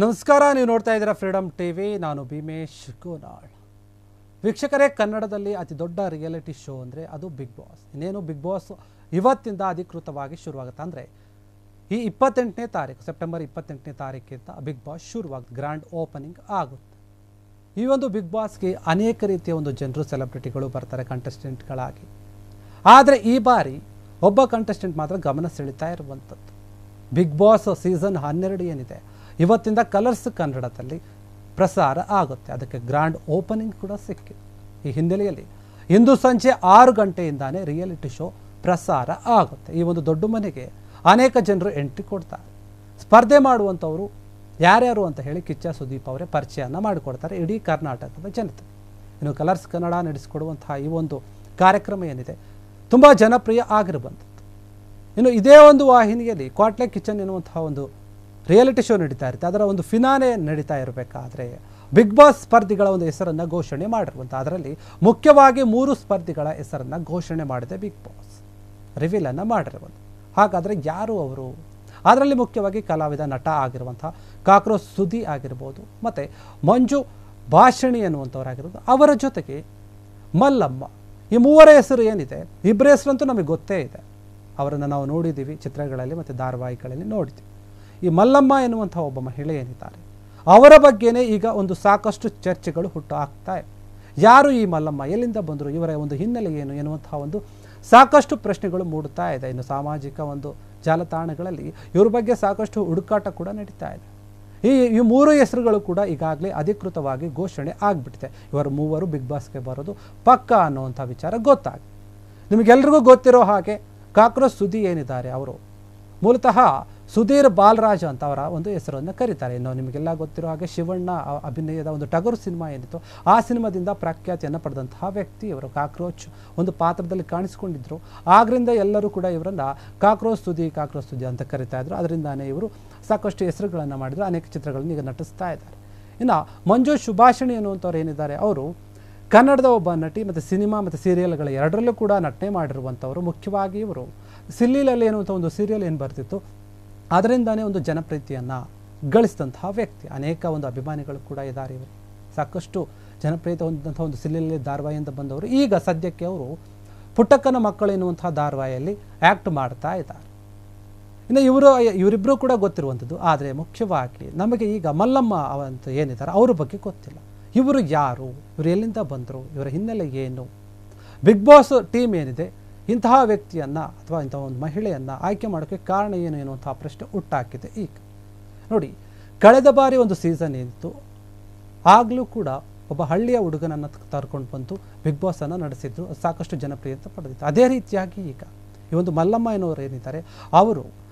ನಮಸ್ಕಾರ, ನೀವು ನೋಡ್ತಾ ಇದ್ದೀರಾ ಫ್ರೀಡಮ್ ಟಿವಿ. ನಾನು ಭೀಮೇಶ್ ಗೋನಾಳ್. ವೀಕ್ಷಕರೇ, ಕನ್ನಡದಲ್ಲಿ ಅತಿ ದೊಡ್ಡ ರಿಯಾಲಿಟಿ ಶೋ ಅಂದರೆ ಅದು ಬಿಗ್ ಬಾಸ್. ಇನ್ನೇನು ಬಿಗ್ ಬಾಸ್ ಇವತ್ತಿಂದ ಅಧಿಕೃತವಾಗಿ ಶುರುವಾಗುತ್ತೆ. ಅಂದರೆ ಈ 28ನೇ ತಾರೀಕು, ಸೆಪ್ಟೆಂಬರ್ 28ನೇ ತಾರೀಕಿಂದ ಬಿಗ್ ಬಾಸ್ ಶುರುವಾಗುತ್ತೆ, ಗ್ರ್ಯಾಂಡ್ ಓಪನಿಂಗ್ ಆಗುತ್ತೆ. ಈ ಒಂದು ಬಿಗ್ ಬಾಸ್ಗೆ ಅನೇಕ ರೀತಿಯ ಒಂದು ಜನರು, ಸೆಲೆಬ್ರಿಟಿಗಳು ಬರ್ತಾರೆ ಕಂಟೆಸ್ಟೆಂಟ್ಗಳಾಗಿ. ಆದರೆ ಈ ಬಾರಿ ಒಬ್ಬ ಕಂಟೆಸ್ಟೆಂಟ್ ಮಾತ್ರ ಗಮನ ಸೆಳೀತಾ ಇರುವಂಥದ್ದು. ಬಿಗ್ ಬಾಸ್ ಸೀಸನ್ 12 ಏನಿದೆ, ಇವತ್ತಿಂದ ಕಲರ್ಸ್ ಕನ್ನಡದಲ್ಲಿ ಪ್ರಸಾರ ಆಗುತ್ತೆ. ಅದಕ್ಕೆ ಗ್ರ್ಯಾಂಡ್ ಓಪನಿಂಗ್ ಕೂಡ ಸಿಕ್ಕಿದೆ. ಈ ಹಿನ್ನೆಲೆಯಲ್ಲಿ ಇಂದು ಸಂಜೆ 6 ಗಂಟೆಯಿಂದಾನೇ ರಿಯಾಲಿಟಿ ಶೋ ಪ್ರಸಾರ ಆಗುತ್ತೆ. ಈ ಒಂದು ದೊಡ್ಡ ಮನೆಗೆ ಅನೇಕ ಜನರು ಎಂಟ್ರಿ ಕೊಡ್ತಾರೆ. ಸ್ಪರ್ಧೆ ಮಾಡುವಂಥವರು ಯಾರ್ಯಾರು ಅಂತ ಹೇಳಿ ಕಿಚ್ಚ ಸುದೀಪ್ ಅವರೇ ಪರಿಚಯನ ಮಾಡಿಕೊಡ್ತಾರೆ ಇಡೀ ಕರ್ನಾಟಕದ ಜನತೆ. ಇನ್ನು ಕಲರ್ಸ್ ಕನ್ನಡ ನಡೆಸಿಕೊಡುವಂತಹ ಈ ಒಂದು ಕಾರ್ಯಕ್ರಮ ಏನಿದೆ ತುಂಬ ಜನಪ್ರಿಯ ಆಗಿರುವಂಥದ್ದು. ಇನ್ನು ಇದೇ ಒಂದು ವಾಹಿನಿಯಲ್ಲಿ ಕ್ವಾಟ್ಲೆ ಕಿಚನ್ ಎನ್ನುವಂತಹ ಒಂದು ರಿಯಾಲಿಟಿ ಶೋ ನಡೀತಾ ಇರುತ್ತೆ. ಅದರ ಒಂದು ಫಿನಾಲೆ ನಡೀತಾ ಇರಬೇಕಾದ್ರೆ ಬಿಗ್ ಬಾಸ್ ಸ್ಪರ್ಧಿಗಳ ಒಂದು ಹೆಸರನ್ನು ಘೋಷಣೆ ಮಾಡಿರುವಂಥ, ಅದರಲ್ಲಿ ಮುಖ್ಯವಾಗಿ 3 ಸ್ಪರ್ಧಿಗಳ ಹೆಸರನ್ನು ಘೋಷಣೆ ಮಾಡಿದೆ ಬಿಗ್ ಬಾಸ್, ರಿವೀಲನ್ನು ಮಾಡಿರುವಂಥ. ಹಾಗಾದರೆ ಯಾರು ಅವರು? ಅದರಲ್ಲಿ ಮುಖ್ಯವಾಗಿ ಕಲಾವಿದ, ನಟ ಆಗಿರುವಂಥ ಕಾಕ್ರೋಚ್ ಸುದಿ ಆಗಿರ್ಬೋದು, ಮತ್ತು ಮಂಜು ಭಾಷಣಿ ಎನ್ನುವಂಥವರಾಗಿರ್ಬೋದು, ಅವರ ಜೊತೆಗೆ ಮಲ್ಲಮ್ಮ. ಈ 3 ಹೆಸರು ಏನಿದೆ, ಇಬ್ಬರ ಹೆಸರಂತೂ ನಮಗೆ ಗೊತ್ತೇ ಇದೆ. ಅವರನ್ನು ನಾವು ನೋಡಿದ್ದೀವಿ, ಚಿತ್ರಗಳಲ್ಲಿ ಮತ್ತು ಧಾರಾವಾಹಿಗಳಲ್ಲಿ ನೋಡಿದ್ದೀವಿ. ಈ ಮಲ್ಲಮ್ಮ ಎನ್ನುವಂಥ ಒಬ್ಬ ಮಹಿಳೆ ಏನಿದ್ದಾರೆ, ಅವರ ಬಗ್ಗೆನೇ ಈಗ ಒಂದು ಸಾಕಷ್ಟು ಚರ್ಚೆಗಳು ಹುಟ್ಟು ಹಾಕ್ತಾ ಇದೆ. ಯಾರು ಈ ಮಲ್ಲಮ್ಮ, ಎಲ್ಲಿಂದ ಬಂದರು, ಇವರ ಒಂದು ಹಿನ್ನೆಲೆ ಏನು ಎನ್ನುವಂತಹ ಒಂದು ಸಾಕಷ್ಟು ಪ್ರಶ್ನೆಗಳು ಮೂಡುತ್ತಾ ಇದೆ. ಇನ್ನು ಸಾಮಾಜಿಕ ಒಂದು ಜಾಲತಾಣಗಳಲ್ಲಿ ಇವ್ರ ಬಗ್ಗೆ ಸಾಕಷ್ಟು ಹುಡುಕಾಟ ಕೂಡ ನಡೀತಾ ಇದೆ. ಈ 3 ಹೆಸರುಗಳು ಕೂಡ ಈಗಾಗಲೇ ಅಧಿಕೃತವಾಗಿ ಘೋಷಣೆ ಆಗಿಬಿಟ್ಟಿದೆ. ಇವರು 3 ಬಿಗ್ ಬಾಸ್ಗೆ ಬರೋದು ಪಕ್ಕ ಅನ್ನುವಂಥ ವಿಚಾರ ಗೊತ್ತಾಗಿದೆ. ನಿಮಗೆಲ್ರಿಗೂ ಗೊತ್ತಿರೋ ಹಾಗೆ ಕಾಕ್ರೋಚ್ ಸುದಿ ಏನಿದ್ದಾರೆ, ಅವರು ಮೂಲತಃ ಸುಧೀರ್ ಬಾಲರಾಜ್ ಅಂತ ಅವರ ಒಂದು ಹೆಸರನ್ನು ಕರೀತಾರೆ. ಇನ್ನು ನಿಮಗೆಲ್ಲ ಗೊತ್ತಿರೋ ಹಾಗೆ ಶಿವಣ್ಣ ಅಭಿನಯದ ಒಂದು ಟಗರು ಸಿನಿಮಾ ಏನಿತ್ತು, ಆ ಸಿನಿಮಾದಿಂದ ಪ್ರಖ್ಯಾತಿಯನ್ನು ಪಡೆದಂತಹ ವ್ಯಕ್ತಿ ಇವರು. ಕಾಕ್ರೋಚ್ ಒಂದು ಪಾತ್ರದಲ್ಲಿ ಕಾಣಿಸಿಕೊಂಡಿದ್ದರು. ಆಗರಿಂದ ಎಲ್ಲರೂ ಕೂಡ ಇವರನ್ನು ಕಾಕ್ರೋಚ್ ಸುದಿ ಅಂತ ಕರಿತಾ ಇದ್ರು. ಅದರಿಂದಾನೇ ಇವರು ಸಾಕಷ್ಟು ಹೆಸರುಗಳನ್ನು ಮಾಡಿದ್ರು, ಅನೇಕ ಚಿತ್ರಗಳನ್ನು ಈಗ ನಟಿಸ್ತಾ ಇದ್ದಾರೆ. ಇನ್ನು ಮಂಜು ಸುಭಾಷಿಣಿ ಎನ್ನುವಂಥವ್ರು ಏನಿದ್ದಾರೆ, ಅವರು ಕನ್ನಡದ ಒಬ್ಬ ನಟಿ ಮತ್ತು ಸಿನಿಮಾ ಮತ್ತು ಸೀರಿಯಲ್ಗಳ ಎರಡರಲ್ಲೂ ಕೂಡ ನಟನೆ ಮಾಡಿರುವಂಥವರು. ಮುಖ್ಯವಾಗಿ ಇವರು ಸಿಲ್ಲಿಲಲ್ಲಿ ಎನ್ನುವಂಥ ಒಂದು ಸೀರಿಯಲ್ ಏನು ಬರ್ತಿತ್ತು, ಅದರಿಂದಾನೇ ಒಂದು ಜನಪ್ರಿಯತೆಯನ್ನು ಗಳಿಸಿದಂತಹ ವ್ಯಕ್ತಿ. ಅನೇಕ ಒಂದು ಅಭಿಮಾನಿಗಳು ಕೂಡ ಇದ್ದಾರೆ. ಇವರು ಸಾಕಷ್ಟು ಜನಪ್ರಿಯತೆ ಹೊಂದಿದಂಥ ಒಂದು ಸಿಲ್ಲಿಲಿ ಧಾರಾವಾಹಿಯಿಂದ ಬಂದವರು. ಈಗ ಸದ್ಯಕ್ಕೆ ಅವರು ಪುಟ್ಟಕ್ಕನ ಮಕ್ಕಳು ಎನ್ನುವಂತಹ ಧಾರಾವಾಹಿಯಲ್ಲಿ ಆ್ಯಕ್ಟ್ ಮಾಡ್ತಾ ಇದ್ದಾರೆ. ಇನ್ನು ಇವರಿಬ್ಬರು ಕೂಡ ಗೊತ್ತಿರುವಂಥದ್ದು. ಆದರೆ ಮುಖ್ಯವಾಗಿ ನಮಗೆ ಈಗ ಮಲ್ಲಮ್ಮ ಅಂತ ಏನಿದ್ದಾರೆ, ಅವ್ರ ಬಗ್ಗೆ ಗೊತ್ತಿಲ್ಲ. ಇವರು ಯಾರು, ಇವರು ಎಲ್ಲಿಂದ ಬಂದರು, ಇವರ ಹಿನ್ನೆಲೆ ಏನು? ಬಿಗ್ ಬಾಸ್ ಟೀಮ್ ಏನಿದೆ ಇಂತಹ ವ್ಯಕ್ತಿಯನ್ನು ಅಥವಾ ಇಂಥ ಒಂದು ಮಹಿಳೆಯನ್ನು ಆಯ್ಕೆ ಮಾಡೋಕ್ಕೆ ಕಾರಣ ಏನು ಎನ್ನುವಂಥ ಪ್ರಶ್ನೆ ಹುಟ್ಟಾಕಿದೆ. ಈಗ ನೋಡಿ, ಕಳೆದ ಬಾರಿ ಒಂದು ಸೀಸನ್ ಏನಿತ್ತು, ಆಗಲೂ ಕೂಡ ಒಬ್ಬ ಹಳ್ಳಿಯ ಹುಡುಗನನ್ನು ತರ್ಕೊಂಡು ಬಂದು ಬಿಗ್ ಬಾಸನ್ನು ನಡೆಸಿದ್ರು, ಸಾಕಷ್ಟು ಜನಪ್ರಿಯತೆ ಪಡೆದಿತ್ತು. ಅದೇ ರೀತಿಯಾಗಿ ಈಗ ಈ ಒಂದು ಮಲ್ಲಮ್ಮ ಎನ್ನುವರು ಏನಿದ್ದಾರೆ, ಅವರು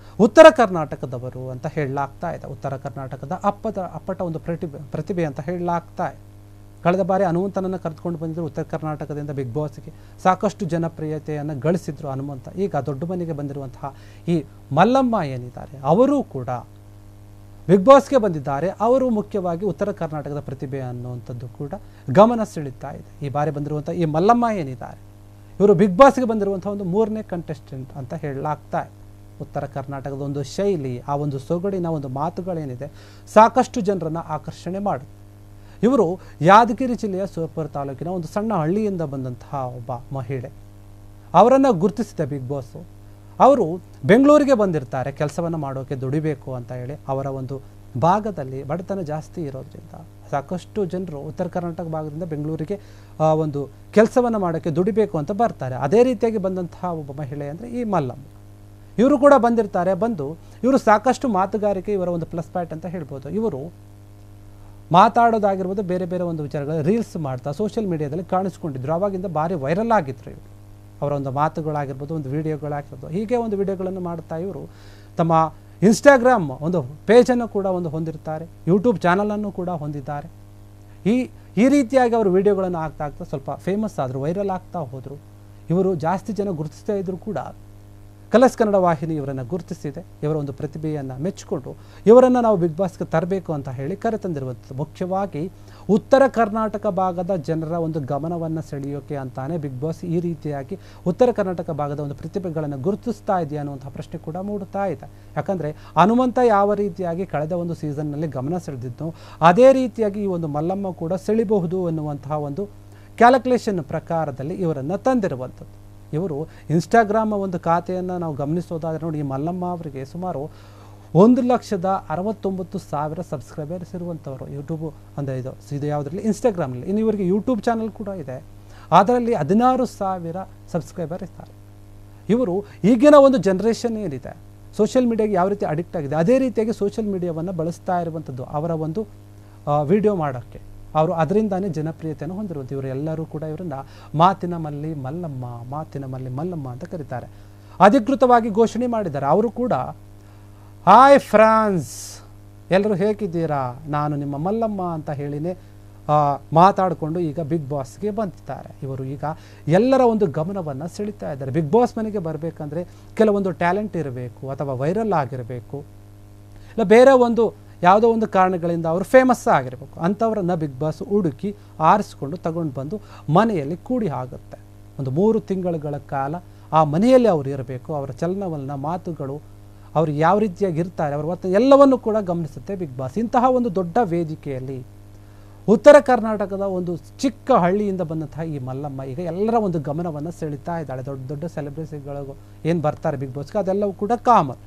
ಉತ್ತರ ಕರ್ನಾಟಕದವರು ಅಂತ ಹೇಳಲಾಗ್ತಾ ಇದೆ. ಉತ್ತರ ಕರ್ನಾಟಕದ ಅಪ್ಪಟ ಒಂದು ಪ್ರತಿಭೆ ಅಂತ ಹೇಳಲಾಗ್ತಾ ಇದೆ. ಕಳೆದ ಬಾರಿ ಹನುಮಂತನನ್ನು ಕರೆದುಕೊಂಡು ಬಂದಿದ್ದರು ಉತ್ತರ ಕರ್ನಾಟಕದಿಂದ ಬಿಗ್ ಬಾಸ್ಗೆ, ಸಾಕಷ್ಟು ಜನಪ್ರಿಯತೆಯನ್ನು ಗಳಿಸಿದ್ರು ಹನುಮಂತ. ಈಗ ದೊಡ್ಡ ಮನೆಗೆ ಬಂದಿರುವಂತಹ ಈ ಮಲ್ಲಮ್ಮ ಏನಿದ್ದಾರೆ, ಅವರೂ ಕೂಡ ಬಿಗ್ ಬಾಸ್ಗೆ ಬಂದಿದ್ದಾರೆ. ಅವರು ಮುಖ್ಯವಾಗಿ ಉತ್ತರ ಕರ್ನಾಟಕದ ಪ್ರತಿಭೆ ಅನ್ನುವಂಥದ್ದು ಕೂಡ ಗಮನ ಸೆಳೀತಾ ಇದೆ. ಈ ಬಾರಿ ಬಂದಿರುವಂಥ ಈ ಮಲ್ಲಮ್ಮ ಏನಿದ್ದಾರೆ, ಇವರು ಬಿಗ್ ಬಾಸ್ಗೆ ಬಂದಿರುವಂಥ ಒಂದು 3ನೇ ಕಂಟೆಸ್ಟೆಂಟ್ ಅಂತ ಹೇಳಲಾಗ್ತಾ ಇದೆ. ಉತ್ತರ ಕರ್ನಾಟಕದ ಒಂದು ಶೈಲಿ, ಆ ಒಂದು ಸೊಗಡಿನ ಒಂದು ಮಾತುಗಳೇನಿದೆ, ಸಾಕಷ್ಟು ಜನರನ್ನು ಆಕರ್ಷಣೆ ಮಾಡುತ್ತೆ. ಇವರು ಯಾದಗಿರಿ ಜಿಲ್ಲೆಯ ಸೋಪುರ ತಾಲೂಕಿನ ಒಂದು ಸಣ್ಣ ಹಳ್ಳಿಯಿಂದ ಬಂದಂತಹ ಒಬ್ಬ ಮಹಿಳೆ. ಅವರನ್ನು ಗುರುತಿಸಿದೆ ಬಿಗ್ ಬಾಸು. ಅವರು ಬೆಂಗಳೂರಿಗೆ ಬಂದಿರ್ತಾರೆ ಕೆಲಸವನ್ನು ಮಾಡೋಕ್ಕೆ, ದುಡಿಬೇಕು ಅಂತ ಹೇಳಿ. ಅವರ ಒಂದು ಭಾಗದಲ್ಲಿ ಬಡತನ ಜಾಸ್ತಿ ಇರೋದ್ರಿಂದ ಸಾಕಷ್ಟು ಜನರು ಉತ್ತರ ಕರ್ನಾಟಕ ಭಾಗದಿಂದ ಬೆಂಗಳೂರಿಗೆ ಒಂದು ಕೆಲಸವನ್ನು ಮಾಡೋಕ್ಕೆ, ದುಡಿಬೇಕು ಅಂತ ಬರ್ತಾರೆ. ಅದೇ ರೀತಿಯಾಗಿ ಬಂದಂತಹ ಒಬ್ಬ ಮಹಿಳೆ ಅಂದರೆ ಈ ಮಲ್ಲಮ್ಮ. ಇವರು ಕೂಡ ಬಂದಿರ್ತಾರೆ. ಬಂದು ಇವರು ಸಾಕಷ್ಟು ಮಾತುಗಾರಿಕೆ ಇವರ ಒಂದು ಪ್ಲಸ್ ಪಾಯಿಂಟ್ ಅಂತ ಹೇಳ್ಬೋದು. ಇವರು ಮಾತಾಡೋದಾಗಿರ್ಬೋದು, ಬೇರೆ ಬೇರೆ ಒಂದು ವಿಚಾರಗಳು ರೀಲ್ಸ್ ಮಾಡ್ತಾ ಸೋಷಿಯಲ್ ಮೀಡಿಯಾದಲ್ಲಿ ಕಾಣಿಸ್ಕೊಂಡಿದ್ರು. ಆವಾಗಿಂದ ಭಾರಿ ವೈರಲ್ ಆಗಿದ್ರು ಇವರು. ಅವರ ಒಂದು ಮಾತುಗಳಾಗಿರ್ಬೋದು, ಒಂದು ವಿಡಿಯೋಗಳಾಗಿರ್ಬೋದು, ಹೀಗೆ ಒಂದು ವಿಡಿಯೋಗಳನ್ನು ಮಾಡ್ತಾ ಇವರು ತಮ್ಮ ಇನ್ಸ್ಟಾಗ್ರಾಮ್ ಒಂದು ಪೇಜನ್ನು ಕೂಡ ಒಂದು ಹೊಂದಿರ್ತಾರೆ, ಯೂಟ್ಯೂಬ್ ಚಾನಲನ್ನು ಕೂಡ ಹೊಂದಿದ್ದಾರೆ. ಈ ರೀತಿಯಾಗಿ ಅವರು ವಿಡಿಯೋಗಳನ್ನು ಆಗ್ತಾ ಸ್ವಲ್ಪ ಫೇಮಸ್ ಆದರು, ವೈರಲ್ ಆಗ್ತಾ ಹೋದರು. ಇವರು ಜಾಸ್ತಿ ಜನ ಗುರುತಿಸ್ತಾ ಇದ್ರು ಕೂಡ ಕಲರ್ಸ್ ಕನ್ನಡ ವಾಹಿನಿ ಇವರನ್ನು ಗುರುತಿಸಿದೆ. ಇವರ ಒಂದು ಪ್ರತಿಭೆಯನ್ನು ಮೆಚ್ಚಿಕೊಂಡು ಇವರನ್ನು ನಾವು ಬಿಗ್ ಬಾಸ್ಗೆ ತರಬೇಕು ಅಂತ ಹೇಳಿ ಕರೆತಂದಿರುವಂಥದ್ದು. ಮುಖ್ಯವಾಗಿ ಉತ್ತರ ಕರ್ನಾಟಕ ಭಾಗದ ಜನರ ಒಂದು ಗಮನವನ್ನು ಸೆಳೆಯೋಕೆ ಅಂತಾನೆ ಬಿಗ್ ಬಾಸ್ ಈ ರೀತಿಯಾಗಿ ಉತ್ತರ ಕರ್ನಾಟಕ ಭಾಗದ ಒಂದು ಪ್ರತಿಭೆಗಳನ್ನು ಗುರುತಿಸ್ತಾ ಇದೆಯಾ ಅನ್ನುವಂಥ ಪ್ರಶ್ನೆ ಕೂಡ ಮೂಡ್ತಾ ಇದೆ. ಯಾಕಂದರೆ ಹನುಮಂತ ಯಾವ ರೀತಿಯಾಗಿ ಕಳೆದ ಒಂದು ಸೀಸನ್ನಲ್ಲಿ ಗಮನ ಸೆಳೆದಿದ್ದು ಅದೇ ರೀತಿಯಾಗಿ ಈ ಒಂದು ಮಲ್ಲಮ್ಮ ಕೂಡ ಸೆಳಿಬಹುದು ಎನ್ನುವಂತಹ ಒಂದು ಕ್ಯಾಲ್ಕುಲೇಷನ್ ಪ್ರಕಾರದಲ್ಲಿ ಇವರನ್ನು ತಂದಿರುವಂಥದ್ದು. ಇವರು ಇನ್ಸ್ಟಾಗ್ರಾಮ್ ಒಂದು ಖಾತೆಯನ್ನು ನಾವು ಗಮನಿಸೋದಾದರೆ ನೋಡಿ, ಈ ಮಲ್ಲಮ್ಮ ಅವರಿಗೆ ಸುಮಾರು 1,69,000 ಸಬ್ಸ್ಕ್ರೈಬರ್ಸ್ ಇರುವಂಥವ್ರು. ಯೂಟ್ಯೂಬು ಅಂದರೆ ಇದು ಯಾವುದರಲ್ಲಿ, ಇನ್ಸ್ಟಾಗ್ರಾಮಲ್ಲಿ. ಇನ್ನು ಇವರಿಗೆ ಯೂಟ್ಯೂಬ್ ಚಾನಲ್ ಕೂಡ ಇದೆ, ಅದರಲ್ಲಿ 16,000 ಸಬ್ಸ್ಕ್ರೈಬರ್ ಇರ್ತಾರೆ. ಇವರು ಈಗಿನ ಒಂದು ಜನ್ರೇಷನ್ ಏನಿದೆ ಸೋಷಿಯಲ್ ಮೀಡಿಯಾಗೆ ಯಾವ ರೀತಿ ಅಡಿಕ್ಟ್ ಆಗಿದೆ ಅದೇ ರೀತಿಯಾಗಿ ಸೋಷಿಯಲ್ ಮೀಡಿಯಾವನ್ನು ಬಳಸ್ತಾ ಇರುವಂಥದ್ದು ಅವರ ಒಂದು ವಿಡಿಯೋ ಮಾಡೋಕ್ಕೆ. ಅವರು ಅದರಿಂದಾನೇ ಜನಪ್ರಿಯತೆಯನ್ನು ಹೊಂದಿರುವಂಥ ಇವರು ಎಲ್ಲರೂ ಕೂಡ ಇವರನ್ನು ಮಾತಿನ ಮಲ್ಲಿ ಮಲ್ಲಮ್ಮ, ಮಾತಿನ ಮಲ್ಲಿ ಮಲ್ಲಮ್ಮ ಅಂತ ಕರೀತಾರೆ. ಅಧಿಕೃತವಾಗಿ ಘೋಷಣೆ ಮಾಡಿದ್ದಾರೆ. ಅವರು ಕೂಡ ಹಾಯ್ ಫ್ರಾನ್ಸ್, ಎಲ್ಲರೂ ಹೇಗಿದ್ದೀರಾ, ನಾನು ನಿಮ್ಮ ಮಲ್ಲಮ್ಮ ಅಂತ ಹೇಳಿನೇ ಮಾತಾಡಿಕೊಂಡು ಈಗ ಬಿಗ್ ಬಾಸ್ಗೆ ಬಂದಿದ್ದಾರೆ. ಇವರು ಈಗ ಎಲ್ಲರ ಒಂದು ಗಮನವನ್ನು ಸೆಳೀತಾ ಇದ್ದಾರೆ. ಬಿಗ್ ಬಾಸ್ ಮನೆಗೆ ಬರಬೇಕಂದ್ರೆ ಕೆಲವೊಂದು ಟ್ಯಾಲೆಂಟ್ ಇರಬೇಕು, ಅಥವಾ ವೈರಲ್ ಆಗಿರಬೇಕು, ಇಲ್ಲ ಬೇರೆ ಒಂದು ಯಾವುದೋ ಒಂದು ಕಾರಣಗಳಿಂದ ಅವರು ಫೇಮಸ್ ಆಗಿರಬೇಕು. ಅಂಥವ್ರನ್ನ ಬಿಗ್ ಬಾಸ್ ಹುಡುಕಿ ಆರಿಸ್ಕೊಂಡು ತಗೊಂಡು ಬಂದು ಮನೆಯಲ್ಲಿ ಕೂಡಿ ಆಗುತ್ತೆ. ಒಂದು 3 ತಿಂಗಳುಗಳ ಕಾಲ ಆ ಮನೆಯಲ್ಲಿ ಅವರು ಇರಬೇಕು. ಅವರ ಚಲನವಲನ, ಮಾತುಗಳು, ಅವರು ಯಾವ ರೀತಿಯಾಗಿ ಇರ್ತಾರೆ, ಅವರ ವರ್ತನೆ ಎಲ್ಲವನ್ನು ಕೂಡ ಗಮನಿಸುತ್ತೆ ಬಿಗ್ ಬಾಸ್. ಇಂತಹ ಒಂದು ದೊಡ್ಡ ವೇದಿಕೆಯಲ್ಲಿ ಉತ್ತರ ಕರ್ನಾಟಕದ ಒಂದು ಚಿಕ್ಕ ಹಳ್ಳಿಯಿಂದ ಬಂದಂತಹ ಈ ಮಲ್ಲಮ್ಮ ಈಗ ಎಲ್ಲರ ಒಂದು ಗಮನವನ್ನು ಸೆಳೀತಾ ಇದ್ದಾಳೆ. ದೊಡ್ಡ ದೊಡ್ಡ ಸೆಲೆಬ್ರಿಟಿಗಳು ಏನು ಬರ್ತಾರೆ ಬಿಗ್ ಬಾಸ್ಗೆ ಅದೆಲ್ಲವೂ ಕೂಡ ಕಾಮನ್.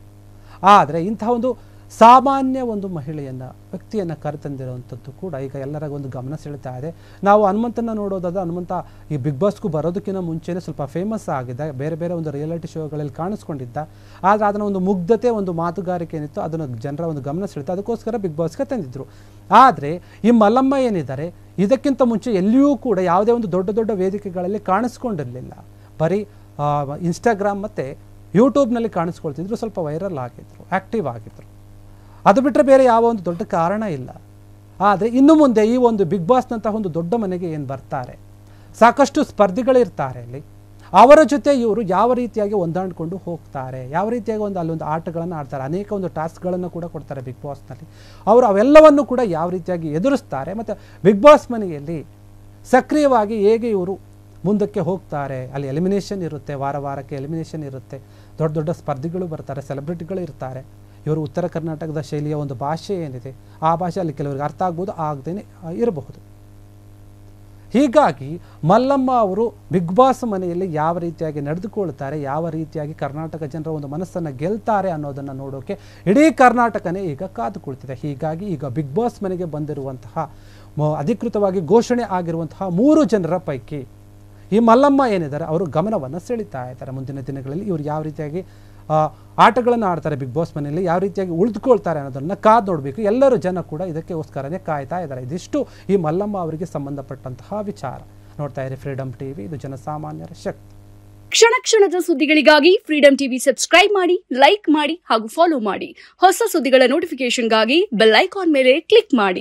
ಆದರೆ ಇಂತಹ ಒಂದು ಸಾಮಾನ್ಯ ಒಂದು ಮಹಿಳೆಯನ್ನು, ವ್ಯಕ್ತಿಯನ್ನು ಕರೆತಂದಿರುವಂಥದ್ದು ಕೂಡ ಈಗ ಎಲ್ಲರ ಒಂದು ಗಮನ ಸೆಳೀತಾ ಇದೆ. ನಾವು ಹನುಮಂತನ ನೋಡೋದಾದ್ರೆ ಹನುಮಂತ ಈ ಬಿಗ್ ಬಾಸ್ಗೂ ಬರೋದಕ್ಕಿಂತ ಮುಂಚೆನೇ ಸ್ವಲ್ಪ ಫೇಮಸ್ ಆಗಿದ್ದ, ಬೇರೆ ಬೇರೆ ಒಂದು ರಿಯಾಲಿಟಿ ಶೋಗಳಲ್ಲಿ ಕಾಣಿಸ್ಕೊಂಡಿದ್ದ. ಆದರೆ ಅದನ್ನು ಒಂದು ಮುಗ್ಧತೆ, ಒಂದು ಮಾತುಗಾರಿಕೆ ಏನಿತ್ತು ಅದನ್ನು ಜನರ ಒಂದು ಗಮನ ಸೆಳೀತಾ, ಅದಕ್ಕೋಸ್ಕರ ಬಿಗ್ ಬಾಸ್ಗೆ ತಂದಿದ್ರು. ಆದರೆ ಈ ಮಲ್ಲಮ್ಮ ಏನಿದ್ದಾರೆ ಇದಕ್ಕಿಂತ ಮುಂಚೆ ಎಲ್ಲಿಯೂ ಕೂಡ ಯಾವುದೇ ಒಂದು ದೊಡ್ಡ ದೊಡ್ಡ ವೇದಿಕೆಗಳಲ್ಲಿ ಕಾಣಿಸ್ಕೊಂಡಿರಲಿಲ್ಲ. ಬರೀ ಇನ್ಸ್ಟಾಗ್ರಾಮ್ ಮತ್ತು ಯೂಟ್ಯೂಬ್ನಲ್ಲಿ ಕಾಣಿಸ್ಕೊಳ್ತಿದ್ರು, ಸ್ವಲ್ಪ ವೈರಲ್ ಆಗಿದ್ರು, ಆ್ಯಕ್ಟಿವ್ ಆಗಿದ್ರು. ಅದು ಬಿಟ್ಟರೆ ಬೇರೆ ಯಾವ ಒಂದು ದೊಡ್ಡ ಕಾರಣ ಇಲ್ಲ. ಆದರೆ ಇನ್ನು ಮುಂದೆ ಈ ಒಂದು ಬಿಗ್ ಬಾಸ್ನಂತಹ ಒಂದು ದೊಡ್ಡ ಮನೆಗೆ ಏನು ಬರ್ತಾರೆ, ಸಾಕಷ್ಟು ಸ್ಪರ್ಧಿಗಳಿರ್ತಾರೆ ಅಲ್ಲಿ, ಅವರ ಜೊತೆ ಇವರು ಯಾವ ರೀತಿಯಾಗಿ ಹೊಂದಾಣಿಕೊಂಡು ಹೋಗ್ತಾರೆ, ಯಾವ ರೀತಿಯಾಗಿ ಅಲ್ಲೊಂದು ಆಟಗಳನ್ನು ಆಡ್ತಾರೆ, ಅನೇಕ ಒಂದು ಟಾಸ್ಕ್ಗಳನ್ನು ಕೂಡ ಕೊಡ್ತಾರೆ ಬಿಗ್ ಬಾಸ್ನಲ್ಲಿ. ಅವರು ಅವೆಲ್ಲವನ್ನು ಕೂಡ ಯಾವ ರೀತಿಯಾಗಿ ಎದುರಿಸ್ತಾರೆ, ಮತ್ತು ಬಿಗ್ ಬಾಸ್ ಮನೆಯಲ್ಲಿ ಸಕ್ರಿಯವಾಗಿ ಹೇಗೆ ಇವರು ಮುಂದಕ್ಕೆ ಹೋಗ್ತಾರೆ. ಅಲ್ಲಿ ಎಲಿಮಿನೇಷನ್ ಇರುತ್ತೆ, ವಾರ ವಾರಕ್ಕೆ ಎಲಿಮಿನೇಷನ್ ಇರುತ್ತೆ, ದೊಡ್ಡ ದೊಡ್ಡ ಸ್ಪರ್ಧಿಗಳು ಬರ್ತಾರೆ, ಸೆಲೆಬ್ರಿಟಿಗಳು ಇರ್ತಾರೆ. ಇವರು ಉತ್ತರ ಕರ್ನಾಟಕದ ಶೈಲಿಯ ಒಂದು ಭಾಷೆ ಏನಿದೆ ಆ ಭಾಷೆ ಅಲ್ಲಿ ಕೆಲವರಿಗೆ ಅರ್ಥ ಆಗ್ಬೋದು, ಆಗದೇನೆ ಇರಬಹುದು. ಹೀಗಾಗಿ ಮಲ್ಲಮ್ಮ ಅವರು ಬಿಗ್ ಬಾಸ್ ಮನೆಯಲ್ಲಿ ಯಾವ ರೀತಿಯಾಗಿ ನಡೆದುಕೊಳ್ತಾರೆ, ಯಾವ ರೀತಿಯಾಗಿ ಕರ್ನಾಟಕ ಜನರ ಒಂದು ಮನಸ್ಸನ್ನು ಗೆಲ್ತಾರೆ ಅನ್ನೋದನ್ನು ನೋಡೋಕೆ ಇಡೀ ಕರ್ನಾಟಕನೇ ಈಗ ಕಾದು ಕುಳಿತಿದೆ. ಹೀಗಾಗಿ ಈಗ ಬಿಗ್ ಬಾಸ್ ಮನೆಗೆ ಬಂದಿರುವಂತಹ ಅಧಿಕೃತವಾಗಿ ಘೋಷಣೆ ಆಗಿರುವಂತಹ 3 ಜನರ ಪೈಕಿ ಈ ಮಲ್ಲಮ್ಮ ಏನಿದ್ದಾರೆ ಅವರು ಗಮನವನ್ನು ಸೆಳೀತಾ ಇದ್ದಾರೆ. ಮುಂದಿನ ದಿನಗಳಲ್ಲಿ ಇವರು ಯಾವ ರೀತಿಯಾಗಿ ಆಟಗಳನ್ನು ಆಡ್ತಾರೆ ಬಿಗ್ ಬಾಸ್ ಮನೆಯಲ್ಲಿ, ಯಾವ ರೀತಿಯಾಗಿ ಉಳಿದುಕೊಳ್ತಾರೆ ಅನ್ನೋದನ್ನು ಕಾದು ನೋಡಬೇಕು. ಎಲ್ಲರೂ ಜನ ಕೂಡ ಇದಕ್ಕೋಸ್ಕರನೇ ಕಾಯ್ತಾ ಇದ್ದಾರೆ. ಇದಿಷ್ಟು ಈ ಮಲ್ಲಮ್ಮ ಅವರಿಗೆ ಸಂಬಂಧಪಟ್ಟಂತಹ ವಿಚಾರ. ನೋಡ್ತಾ ಇರಿ ಫ್ರೀಡಮ್ ಟಿವಿ, ಇದು ಜನಸಾಮಾನ್ಯರ ಶಕ್ತಿ. ಕ್ಷಣ ಕ್ಷಣದ ಸುದ್ದಿಗಳಿಗಾಗಿ ಫ್ರೀಡಮ್ ಟಿವಿ ಸಬ್ಸ್ಕ್ರೈಬ್ ಮಾಡಿ, ಲೈಕ್ ಮಾಡಿ ಹಾಗೂ ಫಾಲೋ ಮಾಡಿ. ಹೊಸ ಸುದ್ದಿಗಳ ನೋಟಿಫಿಕೇಶನ್ಗಾಗಿ ಬೆಲ್ ಐಕಾನ್ ಮೇಲೆ ಕ್ಲಿಕ್ ಮಾಡಿ.